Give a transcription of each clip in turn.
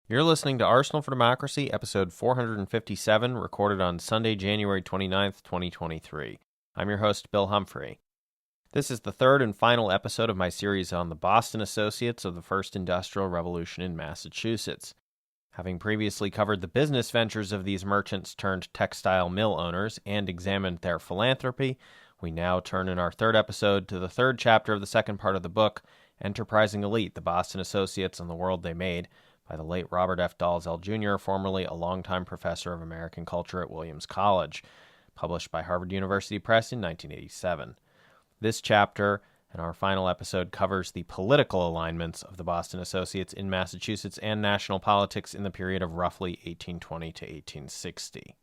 You're listening to Arsenal for Democracy, episode 457, recorded on Sunday, January 29th, 2023. I'm your host, Bill Humphrey. This is the third and final episode of my series on the Boston Associates of the First Industrial Revolution in Massachusetts. Having previously covered the business ventures of these merchants turned textile mill owners and examined their philanthropy, we now turn in our third episode to the third chapter of the second part of the book, Enterprising Elite, the Boston Associates and the World They Made, by the late Robert F. Dalzell, Jr., formerly a longtime professor of American culture at Williams College, published by Harvard University Press in 1987. This chapter and our final episode covers the political alignments of the Boston Associates in Massachusetts and national politics in the period of roughly 1820 to 1860.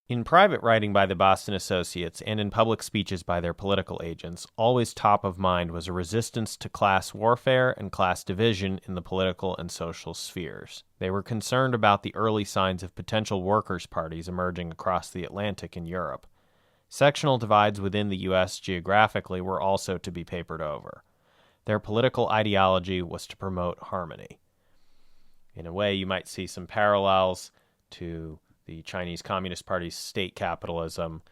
In private writing by the Boston Associates and in public speeches by their political agents, always top of mind was a resistance to class warfare and class division in the political and social spheres. They were concerned about the early signs of potential workers' parties emerging across the Atlantic in Europe. Sectional divides within the U.S. geographically were also to be papered over. Their political ideology was to promote harmony. In a way, you might see some parallels to the Chinese Communist Party's state capitalism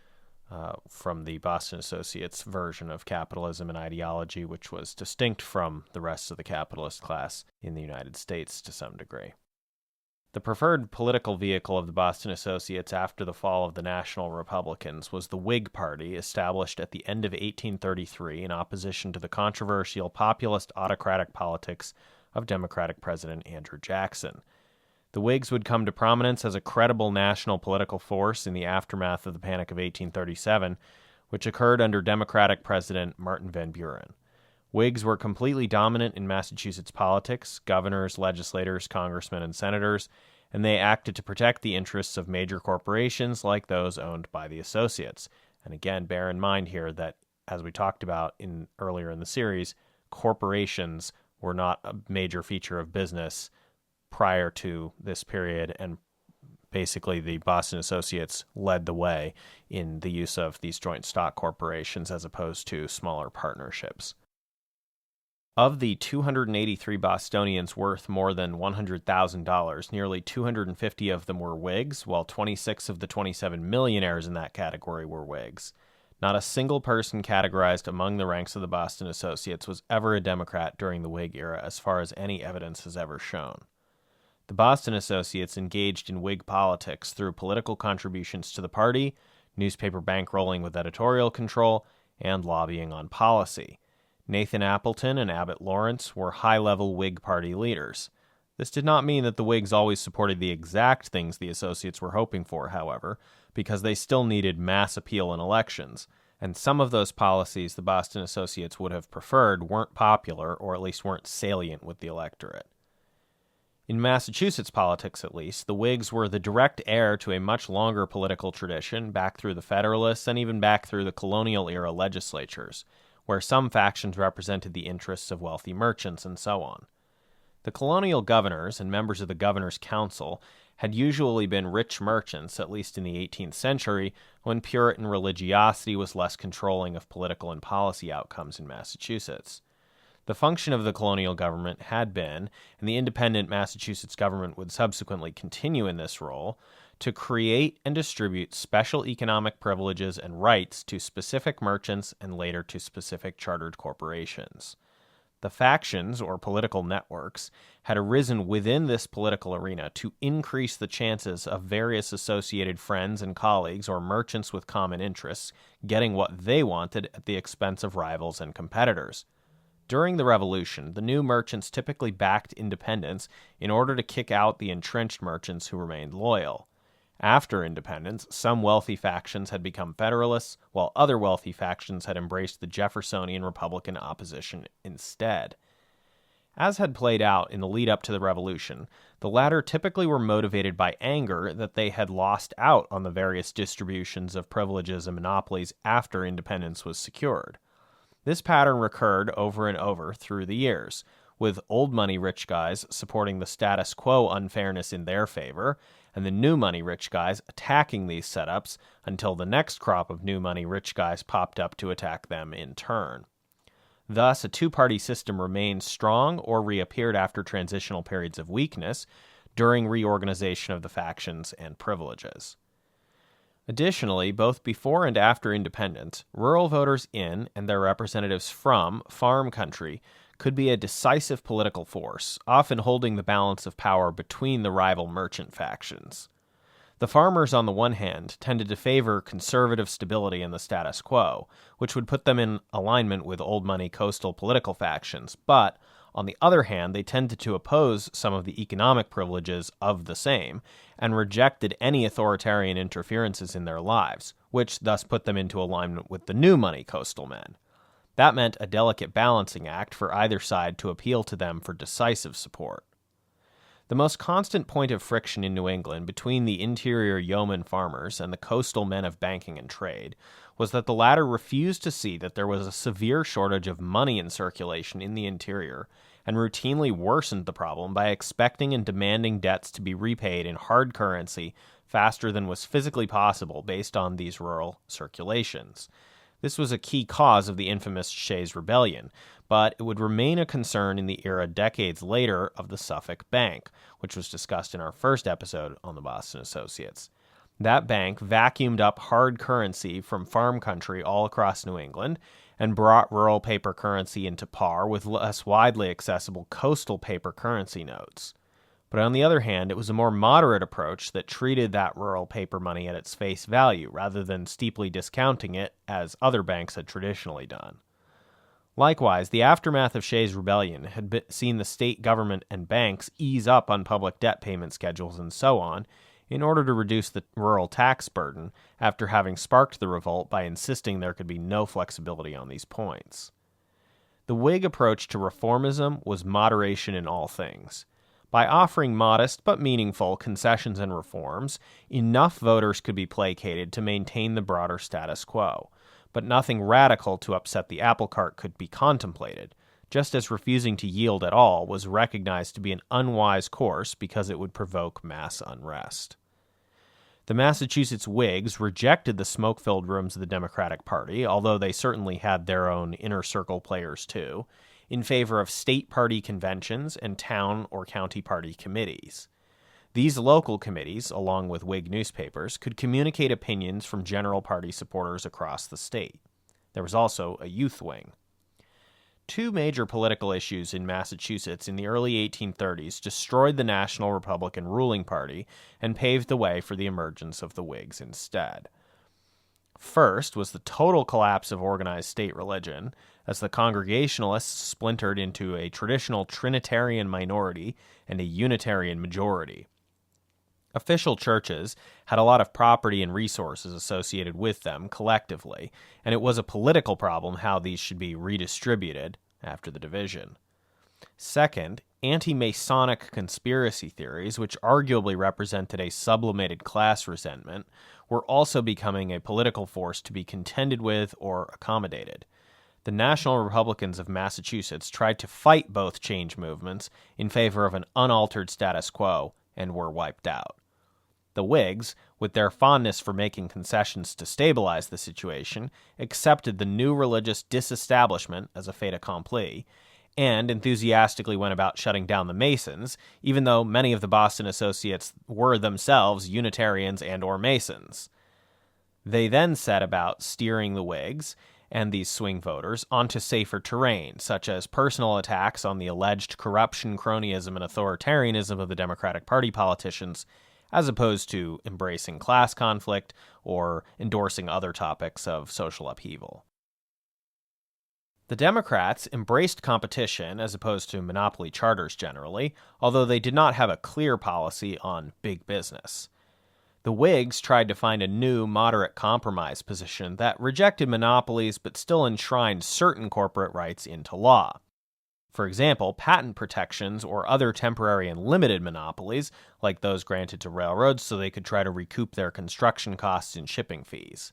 from the Boston Associates' version of capitalism and ideology, which was distinct from the rest of the capitalist class in the United States to some degree. The preferred political vehicle of the Boston Associates after the fall of the National Republicans was the Whig Party, established at the end of 1833 in opposition to the controversial populist autocratic politics of Democratic President Andrew Jackson. The Whigs would come to prominence as a credible national political force in the aftermath of the Panic of 1837, which occurred under Democratic President Martin Van Buren. Whigs were completely dominant in Massachusetts politics, governors, legislators, congressmen, and senators, and they acted to protect the interests of major corporations like those owned by the Associates. And again, bear in mind here that, as we talked about earlier in the series, corporations were not a major feature of business prior to this period, and basically the Boston Associates led the way in the use of these joint stock corporations as opposed to smaller partnerships. Of the 283 Bostonians worth more than $100,000, nearly 250 of them were Whigs, while 26 of the 27 millionaires in that category were Whigs. Not a single person categorized among the ranks of the Boston Associates was ever a Democrat during the Whig era, as far as any evidence has ever shown. The Boston Associates engaged in Whig politics through political contributions to the party, newspaper bankrolling with editorial control, and lobbying on policy. Nathan Appleton and Abbott Lawrence were high-level Whig party leaders. This did not mean that the Whigs always supported the exact things the Associates were hoping for, however, because they still needed mass appeal in elections, and some of those policies the Boston Associates would have preferred weren't popular, or at least weren't salient with the electorate. In Massachusetts politics, at least, the Whigs were the direct heir to a much longer political tradition, back through the Federalists and even back through the colonial-era legislatures, where some factions represented the interests of wealthy merchants and so on. The colonial governors and members of the Governor's Council had usually been rich merchants, at least in the 18th century, when Puritan religiosity was less controlling of political and policy outcomes in Massachusetts. The function of the colonial government had been, and the independent Massachusetts government would subsequently continue in this role, to create and distribute special economic privileges and rights to specific merchants and later to specific chartered corporations. The factions, or political networks, had arisen within this political arena to increase the chances of various associated friends and colleagues or merchants with common interests getting what they wanted at the expense of rivals and competitors. During the Revolution, the new merchants typically backed independence in order to kick out the entrenched merchants who remained loyal. After independence, some wealthy factions had become Federalists, while other wealthy factions had embraced the Jeffersonian Republican opposition instead. As had played out in the lead-up to the Revolution, the latter typically were motivated by anger that they had lost out on the various distributions of privileges and monopolies after independence was secured. This pattern recurred over and over through the years, with old money rich guys supporting the status quo unfairness in their favor, and the new money rich guys attacking these setups until the next crop of new money rich guys popped up to attack them in turn. Thus, a two-party system remained strong or reappeared after transitional periods of weakness during reorganization of the factions and privileges. Additionally, both before and after independence, rural voters in and their representatives from farm country could be a decisive political force, often holding the balance of power between the rival merchant factions. The farmers, on the one hand, tended to favor conservative stability in the status quo, which would put them in alignment with old money coastal political factions, but, on the other hand, they tended to oppose some of the economic privileges of the same, and rejected any authoritarian interferences in their lives, which thus put them into alignment with the new money coastal men. That meant a delicate balancing act for either side to appeal to them for decisive support. The most constant point of friction in New England between the interior yeoman farmers and the coastal men of banking and trade was that the latter refused to see that there was a severe shortage of money in circulation in the interior and routinely worsened the problem by expecting and demanding debts to be repaid in hard currency faster than was physically possible based on these rural circulations. This was a key cause of the infamous Shays Rebellion, but it would remain a concern in the era decades later of the Suffolk Bank, which was discussed in our first episode on the Boston Associates. That bank vacuumed up hard currency from farm country all across New England and brought rural paper currency into par with less widely accessible coastal paper currency notes. But on the other hand, it was a more moderate approach that treated that rural paper money at its face value rather than steeply discounting it as other banks had traditionally done. Likewise, the aftermath of Shays' Rebellion had seen the state government and banks ease up on public debt payment schedules and so on in order to reduce the rural tax burden after having sparked the revolt by insisting there could be no flexibility on these points. The Whig approach to reformism was moderation in all things. By offering modest but meaningful concessions and reforms, enough voters could be placated to maintain the broader status quo, but nothing radical to upset the apple cart could be contemplated, just as refusing to yield at all was recognized to be an unwise course because it would provoke mass unrest. The Massachusetts Whigs rejected the smoke-filled rooms of the Democratic Party, although they certainly had their own inner circle players too, in favor of state party conventions and town or county party committees. These local committees, along with Whig newspapers, could communicate opinions from general party supporters across the state. There was also a youth wing. Two major political issues in Massachusetts in the early 1830s destroyed the National Republican ruling party and paved the way for the emergence of the Whigs instead. First was the total collapse of organized state religion, as the Congregationalists splintered into a traditional Trinitarian minority and a Unitarian majority. Official churches had a lot of property and resources associated with them collectively, and it was a political problem how these should be redistributed after the division. Second, anti-Masonic conspiracy theories, which arguably represented a sublimated class resentment, were also becoming a political force to be contended with or accommodated. The National Republicans of Massachusetts tried to fight both change movements in favor of an unaltered status quo and were wiped out. The Whigs, with their fondness for making concessions to stabilize the situation, accepted the new religious disestablishment as a fait accompli, and enthusiastically went about shutting down the Masons, even though many of the Boston Associates were themselves Unitarians and or Masons. They then set about steering the Whigs and these swing voters onto safer terrain, such as personal attacks on the alleged corruption, cronyism, and authoritarianism of the Democratic Party politicians, as opposed to embracing class conflict or endorsing other topics of social upheaval. The Democrats embraced competition as opposed to monopoly charters generally, although they did not have a clear policy on big business. The Whigs tried to find a new, moderate compromise position that rejected monopolies but still enshrined certain corporate rights into law. For example, patent protections or other temporary and limited monopolies, like those granted to railroads so they could try to recoup their construction costs and shipping fees.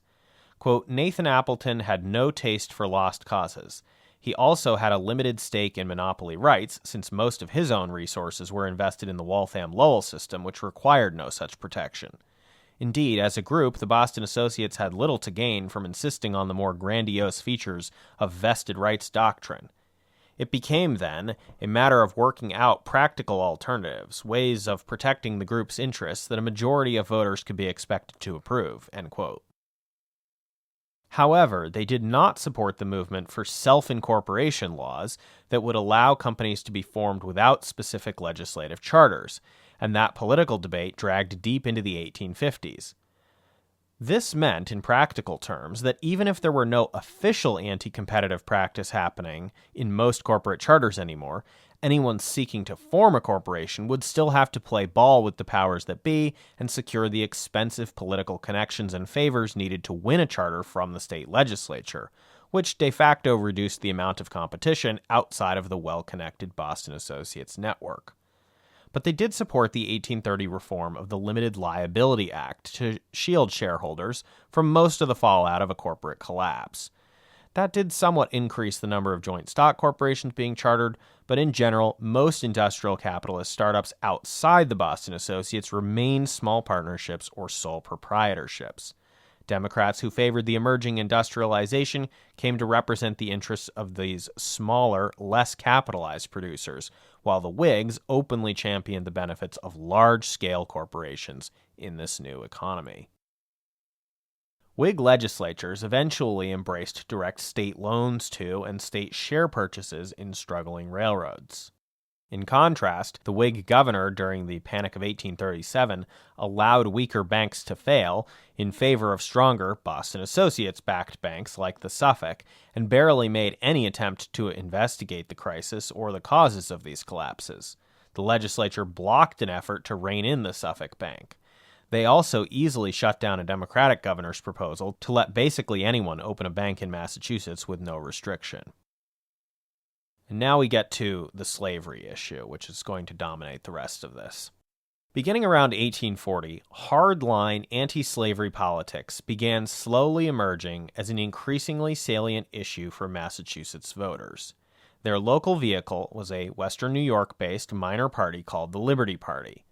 Quote, Nathan Appleton had no taste for lost causes. He also had a limited stake in monopoly rights, since most of his own resources were invested in the Waltham-Lowell system, which required no such protection. Indeed, as a group, the Boston Associates had little to gain from insisting on the more grandiose features of vested rights doctrine. It became, then, a matter of working out practical alternatives, ways of protecting the group's interests that a majority of voters could be expected to approve, end quote. However, they did not support the movement for self-incorporation laws that would allow companies to be formed without specific legislative charters, and that political debate dragged deep into the 1850s. This meant, in practical terms, that even if there were no official anti-competitive practice happening in most corporate charters anymore, anyone seeking to form a corporation would still have to play ball with the powers that be and secure the expensive political connections and favors needed to win a charter from the state legislature, which de facto reduced the amount of competition outside of the well-connected Boston Associates network. But they did support the 1830 reform of the Limited Liability Act to shield shareholders from most of the fallout of a corporate collapse. That did somewhat increase the number of joint stock corporations being chartered, but in general, most industrial capitalist startups outside the Boston Associates remained small partnerships or sole proprietorships. Democrats who favored the emerging industrialization came to represent the interests of these smaller, less capitalized producers, while the Whigs openly championed the benefits of large-scale corporations in this new economy. Whig legislatures eventually embraced direct state loans to and state share purchases in struggling railroads. In contrast, the Whig governor during the Panic of 1837 allowed weaker banks to fail in favor of stronger Boston Associates-backed banks like the Suffolk, and barely made any attempt to investigate the crisis or the causes of these collapses. The legislature blocked an effort to rein in the Suffolk Bank. They also easily shut down a Democratic governor's proposal to let basically anyone open a bank in Massachusetts with no restriction. And now we get to the slavery issue, which is going to dominate the rest of this. Beginning around 1840, hardline anti-slavery politics began slowly emerging as an increasingly salient issue for Massachusetts voters. Their local vehicle was a Western New York-based minor party called the Liberty Party.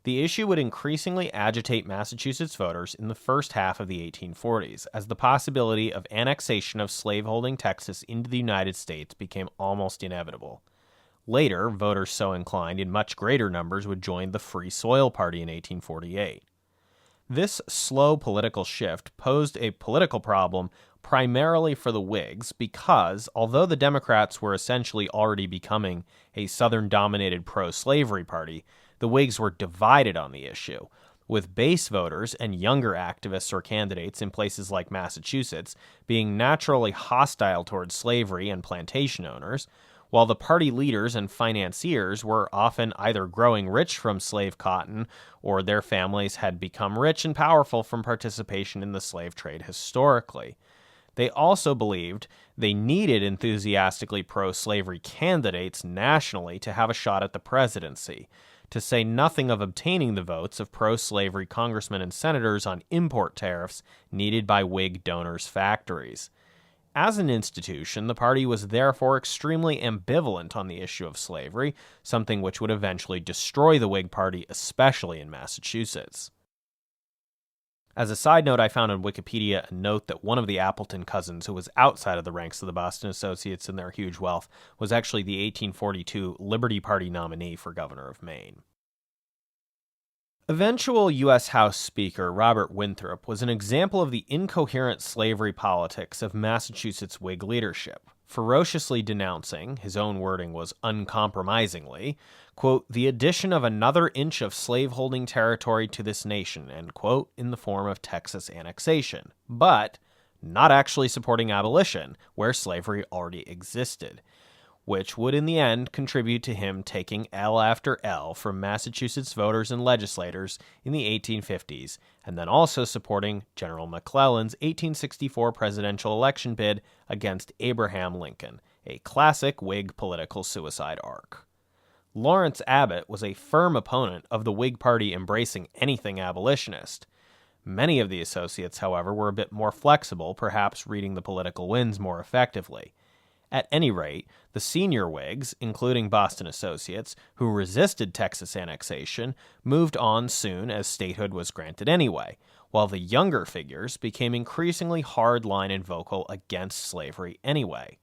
The issue would increasingly agitate Massachusetts voters in the first half of the 1840s, as the possibility of annexation of slaveholding Texas into the United States became almost inevitable. Later, voters so inclined in much greater numbers would join the Free Soil Party in 1848. This slow political shift posed a political problem primarily for the Whigs because, although the Democrats were essentially already becoming a Southern-dominated pro-slavery party, the Whigs were divided on the issue, with base voters and younger activists or candidates in places like Massachusetts being naturally hostile towards slavery and plantation owners, while the party leaders and financiers were often either growing rich from slave cotton or their families had become rich and powerful from participation in the slave trade historically. They also believed they needed enthusiastically pro-slavery candidates nationally to have a shot at the presidency, to say nothing of obtaining the votes of pro-slavery congressmen and senators on import tariffs needed by Whig donors' factories. As an institution, the party was therefore extremely ambivalent on the issue of slavery, something which would eventually destroy the Whig Party, especially in Massachusetts. As a side note, I found on Wikipedia a note that one of the Appleton cousins, who was outside of the ranks of the Boston Associates and their huge wealth, was actually the 1842 Liberty Party nominee for governor of Maine. Eventual U.S. House Speaker Robert Winthrop was an example of the incoherent slavery politics of Massachusetts Whig leadership, ferociously denouncing, his own wording was uncompromisingly, quote, the addition of another inch of slaveholding territory to this nation, end quote, in the form of Texas annexation, but not actually supporting abolition, where slavery already existed, which would in the end contribute to him taking L after L from Massachusetts voters and legislators in the 1850s, and then also supporting General McClellan's 1864 presidential election bid against Abraham Lincoln, a classic Whig political suicide arc. Lawrence Abbott was a firm opponent of the Whig Party embracing anything abolitionist. Many of the associates, however, were a bit more flexible, perhaps reading the political winds more effectively. At any rate, the senior Whigs, including Boston Associates, who resisted Texas annexation, moved on soon as statehood was granted anyway, while the younger figures became increasingly hardline and vocal against slavery anyway.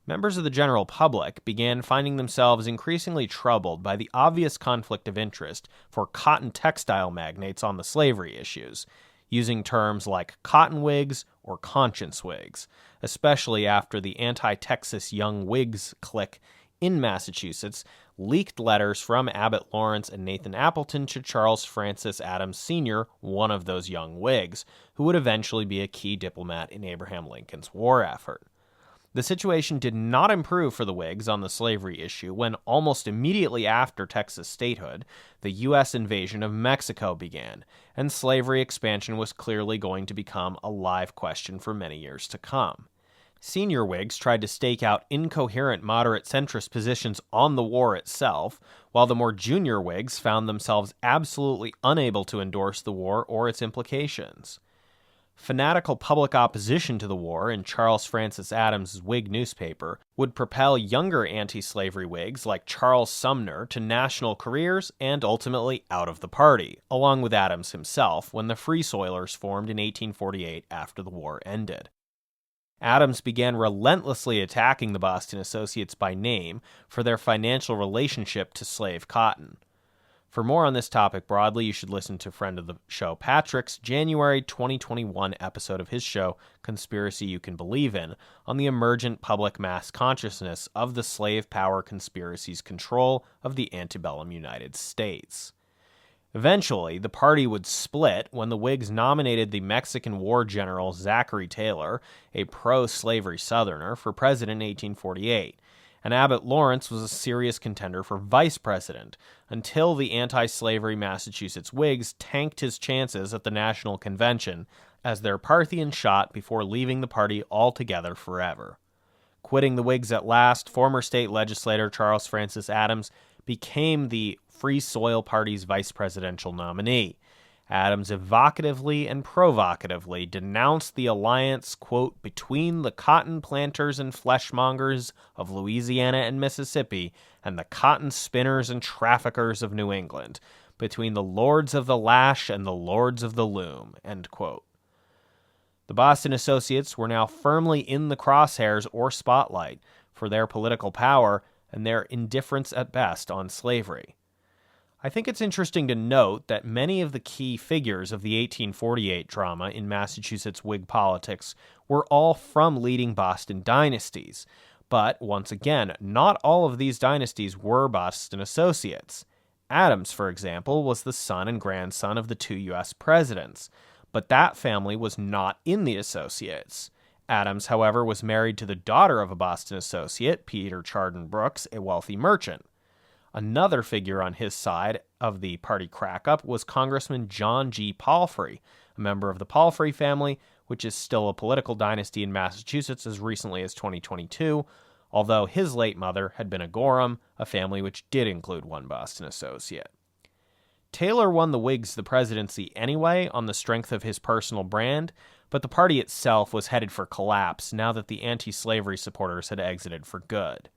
Members of the general public began finding themselves increasingly troubled by the obvious conflict of interest for cotton textile magnates on the slavery issues, using terms like cotton Whigs or conscience Whigs, especially after the anti-Texas Young Whigs clique in Massachusetts leaked letters from Abbott Lawrence and Nathan Appleton to Charles Francis Adams Sr., one of those young Whigs, who would eventually be a key diplomat in Abraham Lincoln's war effort. The situation did not improve for the Whigs on the slavery issue when, almost immediately after Texas statehood, the U.S. invasion of Mexico began, and slavery expansion was clearly going to become a live question for many years to come. Senior Whigs tried to stake out incoherent moderate centrist positions on the war itself, while the more junior Whigs found themselves absolutely unable to endorse the war or its implications. Fanatical public opposition to the war in Charles Francis Adams' Whig newspaper would propel younger anti-slavery Whigs like Charles Sumner to national careers and ultimately out of the party, along with Adams himself when the Free Soilers formed in 1848 after the war ended. Adams began relentlessly attacking the Boston Associates by name for their financial relationship to slave cotton. For more on this topic broadly, you should listen to friend of the show Patrick's January 2021 episode of his show, Conspiracy You Can Believe In, on the emergent public mass consciousness of the slave power conspiracy's control of the antebellum United States. Eventually, the party would split when the Whigs nominated the Mexican War General Zachary Taylor, a pro-slavery Southerner, for president in 1848. And Abbott Lawrence was a serious contender for vice president, until the anti-slavery Massachusetts Whigs tanked his chances at the National Convention as their Parthian shot before leaving the party altogether forever. Quitting the Whigs at last, former state legislator Charles Francis Adams became the Free Soil Party's vice presidential nominee. Adams evocatively and provocatively denounced the alliance, quote, between the cotton planters and fleshmongers of Louisiana and Mississippi and the cotton spinners and traffickers of New England, between the lords of the lash and the lords of the loom, end quote. The Boston Associates were now firmly in the crosshairs or spotlight for their political power and their indifference at best on slavery. I think it's interesting to note that many of the key figures of the 1848 drama in Massachusetts Whig politics were all from leading Boston dynasties. But, once again, not all of these dynasties were Boston Associates. Adams, for example, was the son and grandson of the two U.S. presidents, but that family was not in the Associates. Adams, however, was married to the daughter of a Boston Associate, Peter Chardon Brooks, a wealthy merchant. Another figure on his side of the party crack-up was Congressman John G. Palfrey, a member of the Palfrey family, which is still a political dynasty in Massachusetts as recently as 2022, although his late mother had been a Gorham, a family which did include one Boston Associate. Taylor won the Whigs the presidency anyway on the strength of his personal brand, but the party itself was headed for collapse now that the anti-slavery supporters had exited for good.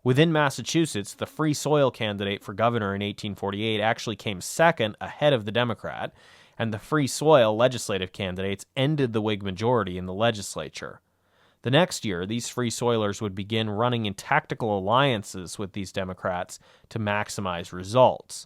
Within Massachusetts, the Free Soil candidate for governor in 1848 actually came second ahead of the Democrat, and the Free Soil legislative candidates ended the Whig majority in the legislature. The next year, these Free Soilers would begin running in tactical alliances with these Democrats to maximize results.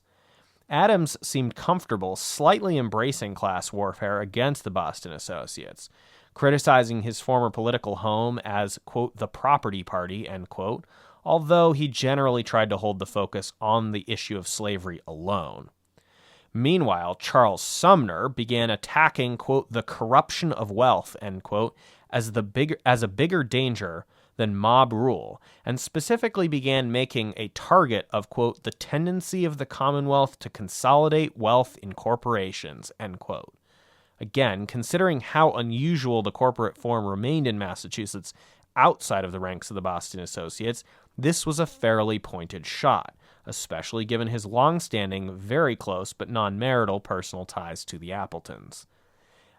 Adams seemed comfortable slightly embracing class warfare against the Boston Associates, criticizing his former political home as, quote, the property party, end quote, although he generally tried to hold the focus on the issue of slavery alone. Meanwhile, Charles Sumner began attacking, quote, the corruption of wealth, end quote, as a bigger danger than mob rule, and specifically began making a target of, quote, the tendency of the Commonwealth to consolidate wealth in corporations, end quote. Again, considering how unusual the corporate form remained in Massachusetts outside of the ranks of the Boston Associates, this was a fairly pointed shot, especially given his long-standing, very close but non-marital personal ties to the Appletons.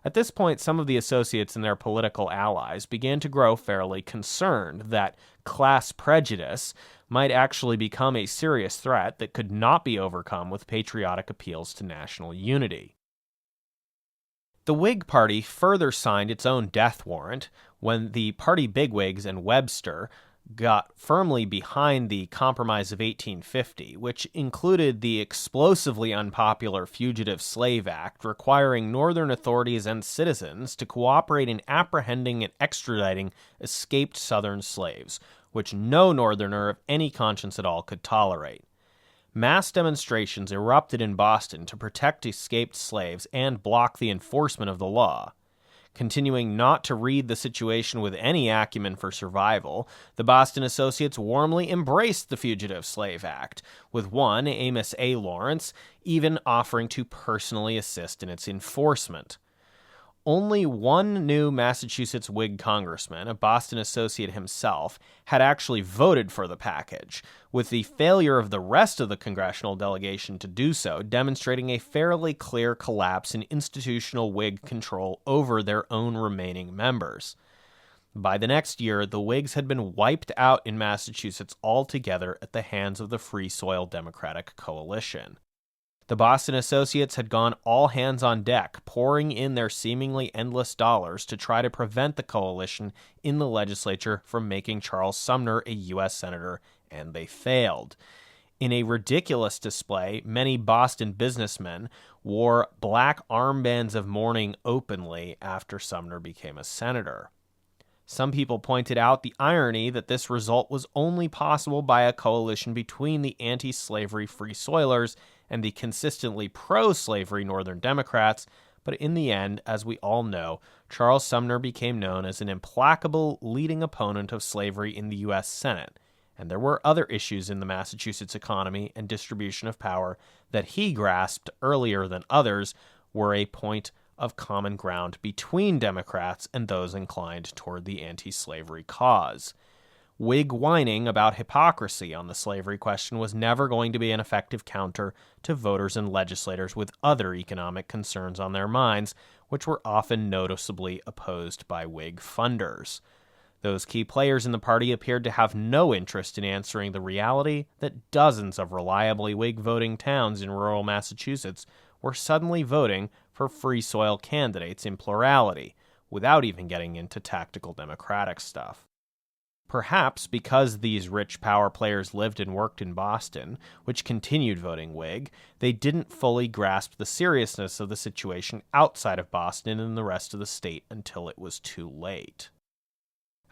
At this point, some of the associates and their political allies began to grow fairly concerned that class prejudice might actually become a serious threat that could not be overcome with patriotic appeals to national unity. The Whig Party further signed its own death warrant when the party bigwigs and Webster got firmly behind the Compromise of 1850, which included the explosively unpopular Fugitive Slave Act, requiring Northern authorities and citizens to cooperate in apprehending and extraditing escaped Southern slaves, which no Northerner of any conscience at all could tolerate. Mass demonstrations erupted in Boston to protect escaped slaves and block the enforcement of the law. Continuing not to read the situation with any acumen for survival, the Boston Associates warmly embraced the Fugitive Slave Act, with one, Amos A. Lawrence, even offering to personally assist in its enforcement. Only one new Massachusetts Whig congressman, a Boston associate himself, had actually voted for the package, with the failure of the rest of the congressional delegation to do so demonstrating a fairly clear collapse in institutional Whig control over their own remaining members. By the next year, the Whigs had been wiped out in Massachusetts altogether at the hands of the Free Soil Democratic Coalition. The Boston Associates had gone all hands on deck, pouring in their seemingly endless dollars to try to prevent the coalition in the legislature from making Charles Sumner a U.S. Senator, and they failed. In a ridiculous display, many Boston businessmen wore black armbands of mourning openly after Sumner became a senator. Some people pointed out the irony that this result was only possible by a coalition between the anti-slavery Free Soilers and the consistently pro-slavery Northern Democrats, but in the end, as we all know, Charles Sumner became known as an implacable leading opponent of slavery in the U.S. Senate, and there were other issues in the Massachusetts economy and distribution of power that he grasped earlier than others were a point of common ground between Democrats and those inclined toward the anti-slavery cause. Whig whining about hypocrisy on the slavery question was never going to be an effective counter to voters and legislators with other economic concerns on their minds, which were often noticeably opposed by Whig funders. Those key players in the party appeared to have no interest in answering the reality that dozens of reliably Whig voting towns in rural Massachusetts were suddenly voting for free soil candidates in plurality, without even getting into tactical Democratic stuff. Perhaps because these rich power players lived and worked in Boston, which continued voting Whig, they didn't fully grasp the seriousness of the situation outside of Boston and the rest of the state until it was too late.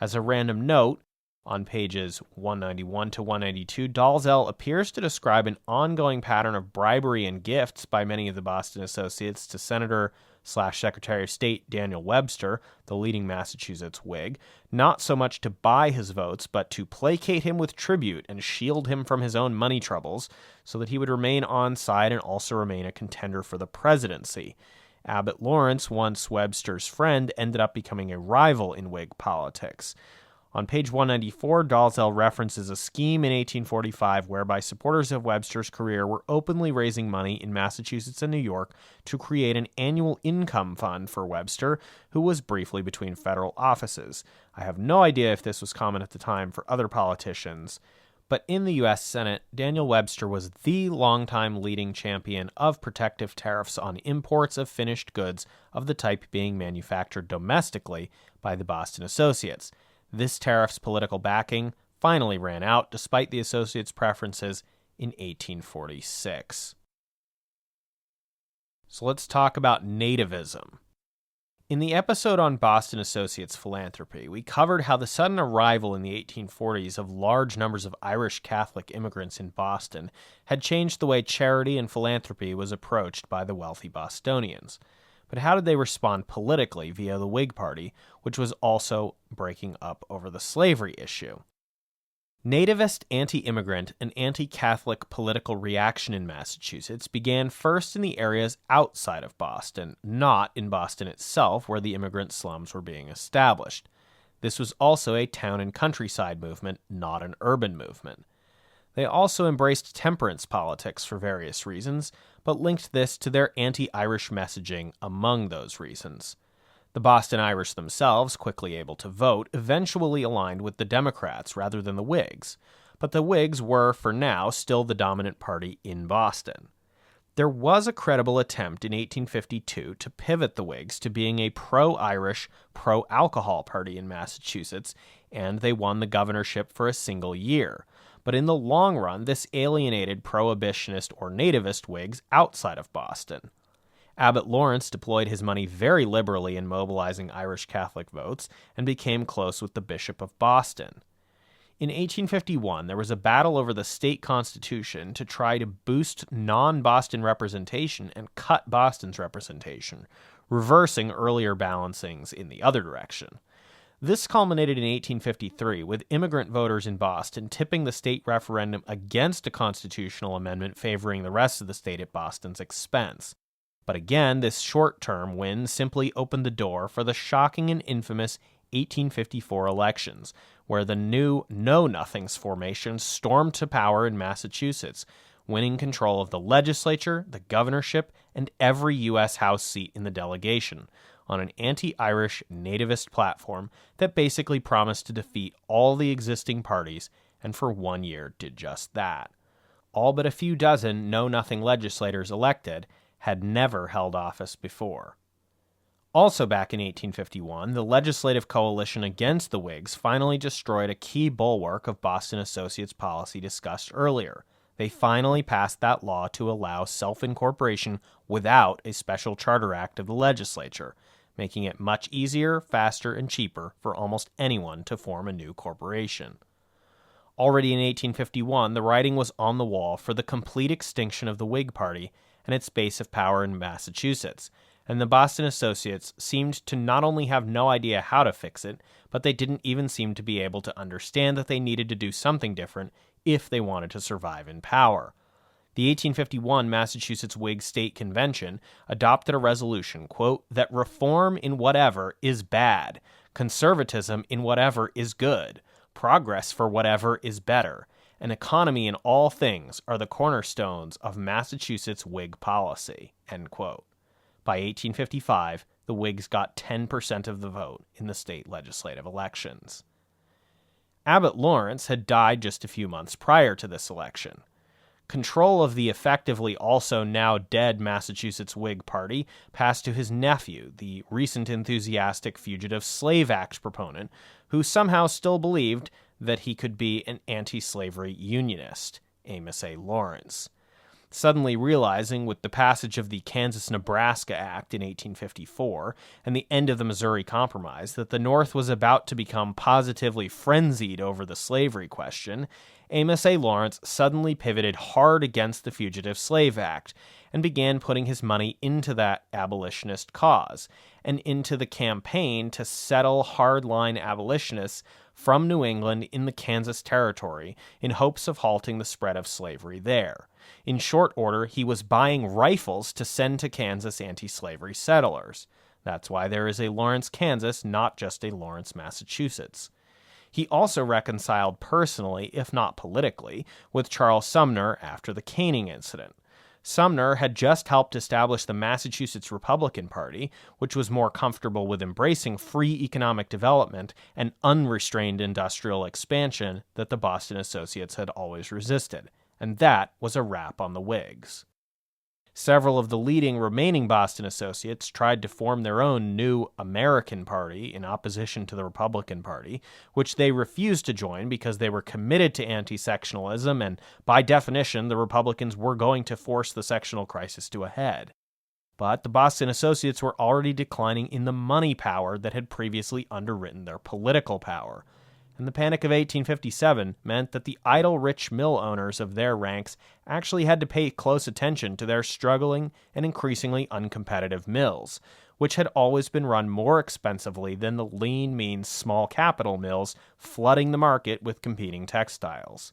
As a random note, on pages 191 to 192, Dalzell appears to describe an ongoing pattern of bribery and gifts by many of the Boston associates to Senator/Secretary of State Daniel Webster, the leading Massachusetts Whig, not so much to buy his votes, but to placate him with tribute and shield him from his own money troubles so that he would remain on side and also remain a contender for the presidency. Abbott Lawrence, once Webster's friend, ended up becoming a rival in Whig politics. On page 194, Dalzell references a scheme in 1845 whereby supporters of Webster's career were openly raising money in Massachusetts and New York to create an annual income fund for Webster, who was briefly between federal offices. I have no idea if this was common at the time for other politicians, but in the U.S. Senate, Daniel Webster was the longtime leading champion of protective tariffs on imports of finished goods of the type being manufactured domestically by the Boston Associates. This tariff's political backing finally ran out, despite the Associates' preferences, in 1846. So let's talk about nativism. In the episode on Boston Associates philanthropy, we covered how the sudden arrival in the 1840s of large numbers of Irish Catholic immigrants in Boston had changed the way charity and philanthropy was approached by the wealthy Bostonians. But how did they respond politically via the Whig Party, which was also breaking up over the slavery issue? Nativist anti-immigrant and anti-Catholic political reaction in Massachusetts began first in the areas outside of Boston, not in Boston itself, where the immigrant slums were being established. This was also a town and countryside movement, not an urban movement. They also embraced temperance politics for various reasons, but linked this to their anti-Irish messaging among those reasons. The Boston Irish themselves, quickly able to vote, eventually aligned with the Democrats rather than the Whigs, but the Whigs were, for now, still the dominant party in Boston. There was a credible attempt in 1852 to pivot the Whigs to being a pro-Irish, pro-alcohol party in Massachusetts, and they won the governorship for a single year. But in the long run, this alienated prohibitionist or nativist Whigs outside of Boston. Abbott Lawrence deployed his money very liberally in mobilizing Irish Catholic votes and became close with the Bishop of Boston. In 1851, there was a battle over the state constitution to try to boost non-Boston representation and cut Boston's representation, reversing earlier balancings in the other direction. This culminated in 1853 with immigrant voters in Boston tipping the state referendum against a constitutional amendment favoring the rest of the state at Boston's expense. But again, this short-term win simply opened the door for the shocking and infamous 1854 elections, where the new Know-Nothings formation stormed to power in Massachusetts, winning control of the legislature, the governorship, and every U.S. House seat in the delegation, on an anti-Irish nativist platform that basically promised to defeat all the existing parties, and for 1 year did just that. All but a few dozen Know-Nothing legislators elected had never held office before. Also back in 1851, the legislative coalition against the Whigs finally destroyed a key bulwark of Boston Associates policy discussed earlier. They finally passed that law to allow self-incorporation without a special charter act of the legislature, making it much easier, faster, and cheaper for almost anyone to form a new corporation. Already in 1851, the writing was on the wall for the complete extinction of the Whig Party and its base of power in Massachusetts, and the Boston Associates seemed to not only have no idea how to fix it, but they didn't even seem to be able to understand that they needed to do something different if they wanted to survive in power. The 1851 Massachusetts Whig State Convention adopted a resolution, quote, that reform in whatever is bad, conservatism in whatever is good, progress for whatever is better, and economy in all things are the cornerstones of Massachusetts Whig policy, end quote. By 1855, the Whigs got 10% of the vote in the state legislative elections. Abbott Lawrence had died just a few months prior to this election. Control of the effectively also now dead Massachusetts Whig Party passed to his nephew, the recent enthusiastic Fugitive Slave Act proponent, who somehow still believed that he could be an anti-slavery unionist, Amos A. Lawrence. Suddenly realizing with the passage of the Kansas-Nebraska Act in 1854 and the end of the Missouri Compromise that the North was about to become positively frenzied over the slavery question, Amos A. Lawrence suddenly pivoted hard against the Fugitive Slave Act and began putting his money into that abolitionist cause and into the campaign to settle hardline abolitionists from New England in the Kansas Territory in hopes of halting the spread of slavery there. In short order, he was buying rifles to send to Kansas anti-slavery settlers. That's why there is a Lawrence, Kansas, not just a Lawrence, Massachusetts. He also reconciled personally, if not politically, with Charles Sumner after the caning incident. Sumner had just helped establish the Massachusetts Republican Party, which was more comfortable with embracing free economic development and unrestrained industrial expansion that the Boston Associates had always resisted, and that was a wrap on the Whigs. Several of the leading remaining Boston Associates tried to form their own new American Party in opposition to the Republican Party, which they refused to join because they were committed to anti-sectionalism and, by definition, the Republicans were going to force the sectional crisis to a head. But the Boston Associates were already declining in the money power that had previously underwritten their political power, and the Panic of 1857 meant that the idle rich mill owners of their ranks actually had to pay close attention to their struggling and increasingly uncompetitive mills, which had always been run more expensively than the lean, mean, small capital mills flooding the market with competing textiles.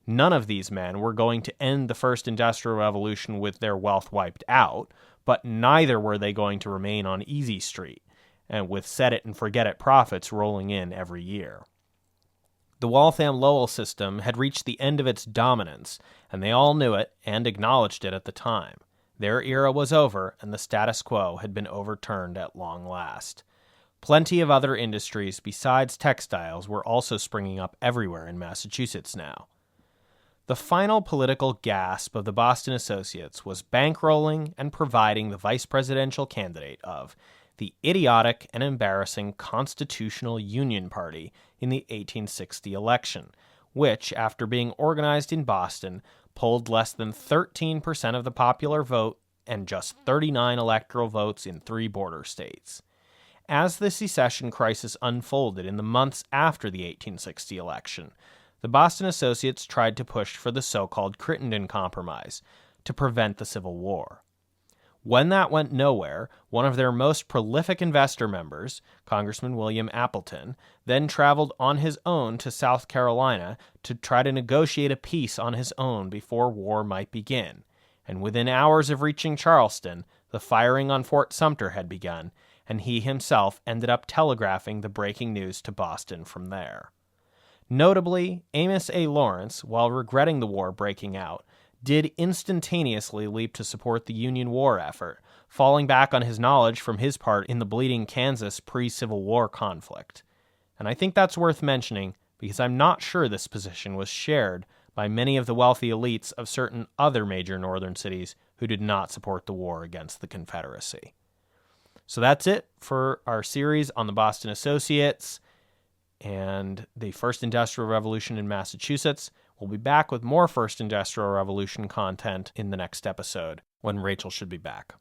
None of these men were going to end the first industrial revolution with their wealth wiped out, but neither were they going to remain on easy street, and with set-it-and-forget-it profits rolling in every year. The Waltham-Lowell system had reached the end of its dominance, and they all knew it and acknowledged it at the time. Their era was over, and the status quo had been overturned at long last. Plenty of other industries besides textiles were also springing up everywhere in Massachusetts now. The final political gasp of the Boston Associates was bankrolling and providing the vice presidential candidate of the idiotic and embarrassing Constitutional Union Party in the 1860 election, which, after being organized in Boston, polled less than 13% of the popular vote and just 39 electoral votes in 3 border states. As the secession crisis unfolded in the months after the 1860 election, the Boston Associates tried to push for the so-called Crittenden Compromise to prevent the Civil War. When that went nowhere, one of their most prolific investor members, Congressman William Appleton, then traveled on his own to South Carolina to try to negotiate a peace on his own before war might begin. And within hours of reaching Charleston, the firing on Fort Sumter had begun, and he himself ended up telegraphing the breaking news to Boston from there. Notably, Amos A. Lawrence, while regretting the war breaking out, did instantaneously leap to support the Union war effort, falling back on his knowledge from his part in the bleeding Kansas pre-Civil War conflict. And I think that's worth mentioning because I'm not sure this position was shared by many of the wealthy elites of certain other major northern cities who did not support the war against the Confederacy. So that's it for our series on the Boston Associates and the First Industrial Revolution in Massachusetts. We'll be back with more First Industrial Revolution content in the next episode, when Rachel should be back.